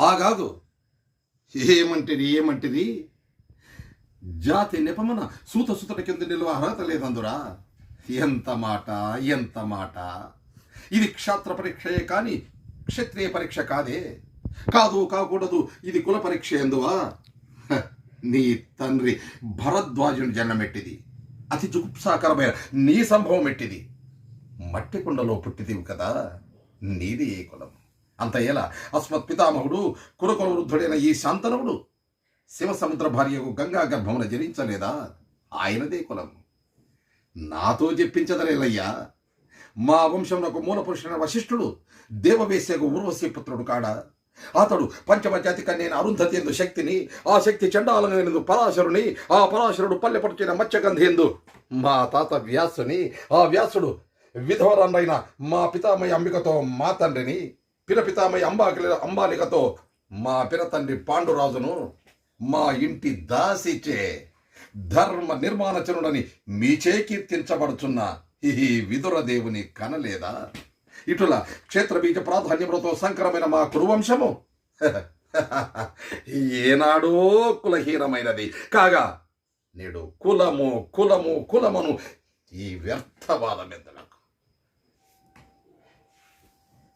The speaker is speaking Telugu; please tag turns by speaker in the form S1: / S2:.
S1: ఆగాదు. ఏమంటిది జాతి నెపమున సూత కింద నిలువ అర్హత లేదందురా. ఎంత మాట. ఇది క్షాత్ర పరీక్షయే కాని క్షత్రియ పరీక్ష కాదే. కాకూడదు, ఇది కుల పరీక్ష ఎందువా. నీ తండ్రి భరద్వాజుని జన్మమెట్టిది. అతి జుగుప్సాకరమైన నీ సంభవం ఎట్టిది. మట్టి కుండలో పుట్టిదివి కదా, నీది ఏ కులం. అంత ఎలా అస్మత్ పితామహుడు కురకుల వృద్ధుడైన ఈ శాంతనుడు శివసముద్ర భార్యకు గంగా గర్భమున జనించలేదా, ఆయనదే కులం. నాతో చెప్పించదరేలయ్యా. మా వంశంలో మూల పురుషుడైన వశిష్ఠుడు దేవవేశ్యకు ఊర్వశీ పుత్రుడు కాడా. అతడు పంచమజాతి కన్యైన అరుంధతి ఎందు శక్తిని, ఆ శక్తి చండాలందు పరాశరుని, ఆ పరాశరుడు పల్లెపడుచిన మత్స్యగంధి ఎందు మా తాత వ్యాసుని, ఆ వ్యాసుడు విధవరాండైన మా పితామయ్య అంబికతో మా తండ్రిని, పితామయ్య అంబాలికతో మా పినతండ్రి పాండురాజును, మా ఇంటి దాసిచే ధర్మ నిర్మాణచనుడని మీచే కీర్తించబడుచున్న ఈ విదురదేవుని కనలేదా. ఇటుల క్షేత్రబీజ ప్రాధాన్యములతో సంకరమైన మా కురువంశము ఏనాడో కులహీనమైనది కాగా నేడు కులము కులమును ఈ వ్యర్థవాదమెద్దల